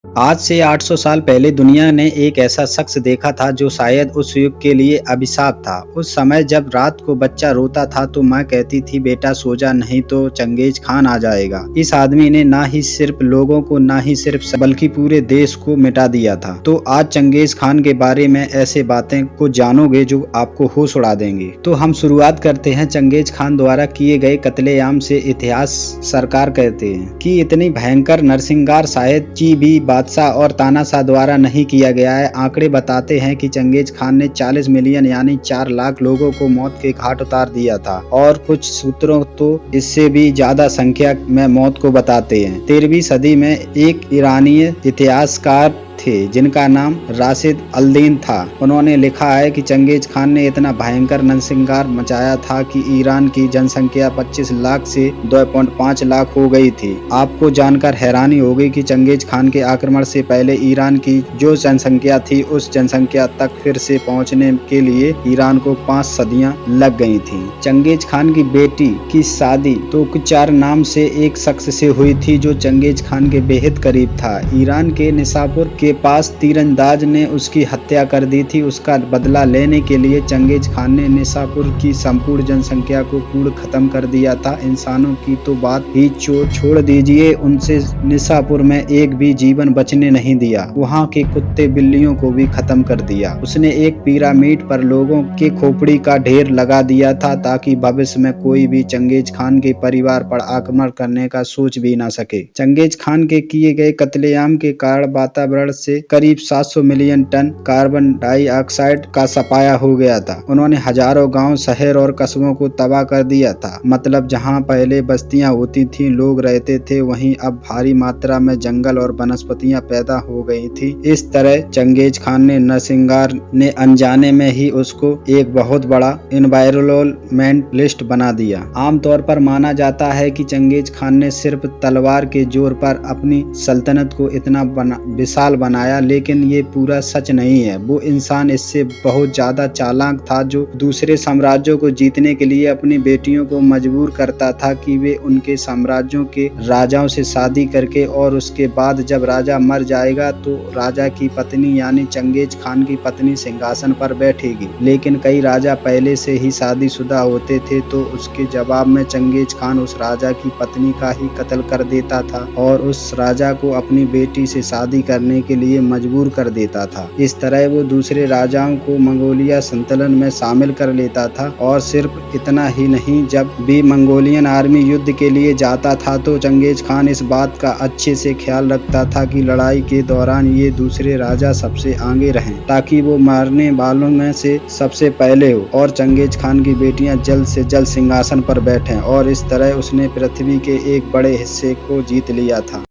आज से 800 साल पहले दुनिया ने एक ऐसा शख्स देखा था जो शायद उस युग के लिए अभिशाप था। उस समय जब रात को बच्चा रोता था तो माँ कहती थी, बेटा सो जा, नहीं तो चंगेज खान आ जाएगा। इस आदमी ने ना ही सिर्फ लोगों को ना ही सिर्फ बल्कि पूरे देश को मिटा दिया था। तो आज चंगेज खान के बारे में ऐसे बातें को जानोगे जो आपको होश उड़ा देंगे। तो हम शुरुआत करते हैं चंगेज खान द्वारा किए गए कत्लेआम से। इतिहास सरकार कहते हैं कि इतनी भयंकर नरसंहार शायद की भी बादशाह और तानाशाह द्वारा नहीं किया गया है। आंकड़े बताते हैं कि चंगेज खान ने 40 मिलियन यानी 4 लाख लोगों को मौत के घाट उतार दिया था और कुछ सूत्रों तो इससे भी ज्यादा संख्या में मौत को बताते हैं। 13वीं सदी में एक ईरानी इतिहासकार थे जिनका नाम राशिद अल-दीन था। उन्होंने लिखा है कि चंगेज खान ने इतना भयंकर नरसंहार मचाया था कि ईरान की जनसंख्या 25 लाख से 2.5 लाख हो गई थी। आपको जानकर हैरानी होगी कि चंगेज खान के आक्रमण से पहले ईरान की जो जनसंख्या थी उस जनसंख्या तक फिर से पहुंचने के लिए ईरान को 5 सदियां लग गई थी। चंगेज खान की बेटी की शादी तोकुचार नाम से एक शख्स से हुई थी जो चंगेज खान के बेहद करीब था। ईरान के निसापुर के पास तीरंदाज ने उसकी हत्या कर दी थी। उसका बदला लेने के लिए चंगेज खान ने निसापुर की संपूर्ण जनसंख्या को पूर्ण खत्म कर दिया था। इंसानों की तो बात ही छोड़ दीजिए, उनसे निसापुर में एक भी जीवन बचने नहीं दिया। वहाँ के कुत्ते बिल्लियों को भी खत्म कर दिया। उसने एक पिरामिड पर लोगों के खोपड़ी का ढेर लगा दिया था ताकि भविष्य में कोई भी चंगेज खान के परिवार पर आक्रमण करने का सोच भी ना सके। चंगेज खान के किए गए कत्लेआम के कारण वातावरण से करीब 700 मिलियन टन कार्बन डाइऑक्साइड का सफाया हो गया था। उन्होंने हजारों गांव, शहर और कस्बों को तबाह कर दिया था। मतलब जहां पहले बस्तियां होती थी, लोग रहते थे, वहीं अब भारी मात्रा में जंगल और वनस्पतियां पैदा हो गई थी। इस तरह चंगेज खान ने नरसंहार ने अनजाने में ही उसको एक बहुत बड़ा एनवायरमेंटलिस्ट बना दिया। आमतौर पर माना जाता है कि चंगेज खान ने सिर्फ तलवार के जोर पर अपनी सल्तनत को इतना विशाल बनाया, लेकिन ये पूरा सच नहीं है। वो इंसान इससे बहुत ज्यादा चालाक था जो दूसरे साम्राज्यों को जीतने के लिए अपनी बेटियों को मजबूर करता था कि वे उनके साम्राज्यों के राजाओं से शादी करके और उसके बाद जब राजा मर जाएगा तो राजा की पत्नी यानी चंगेज खान की पत्नी सिंहासन पर बैठेगी। लेकिन कई राजा पहले से ही शादीशुदा होते थे तो उसके जवाब में चंगेज खान उस राजा की पत्नी का ही कत्ल कर देता था और उस राजा को अपनी बेटी से शादी करने के लिए मजबूर कर देता था। इस तरह वो दूसरे राजाओं को मंगोलिया संतुलन में शामिल कर लेता था। और सिर्फ इतना ही नहीं, जब भी मंगोलियन आर्मी युद्ध के लिए जाता था तो चंगेज खान इस बात का अच्छे से ख्याल रखता था कि लड़ाई के दौरान ये दूसरे राजा सबसे आगे रहें ताकि वो मारने वालों में से सबसे पहले हो और चंगेज खान की बेटियां जल्द से जल्द सिंहासन पर बैठें। और इस तरह उसने पृथ्वी के एक बड़े हिस्से को जीत लिया था।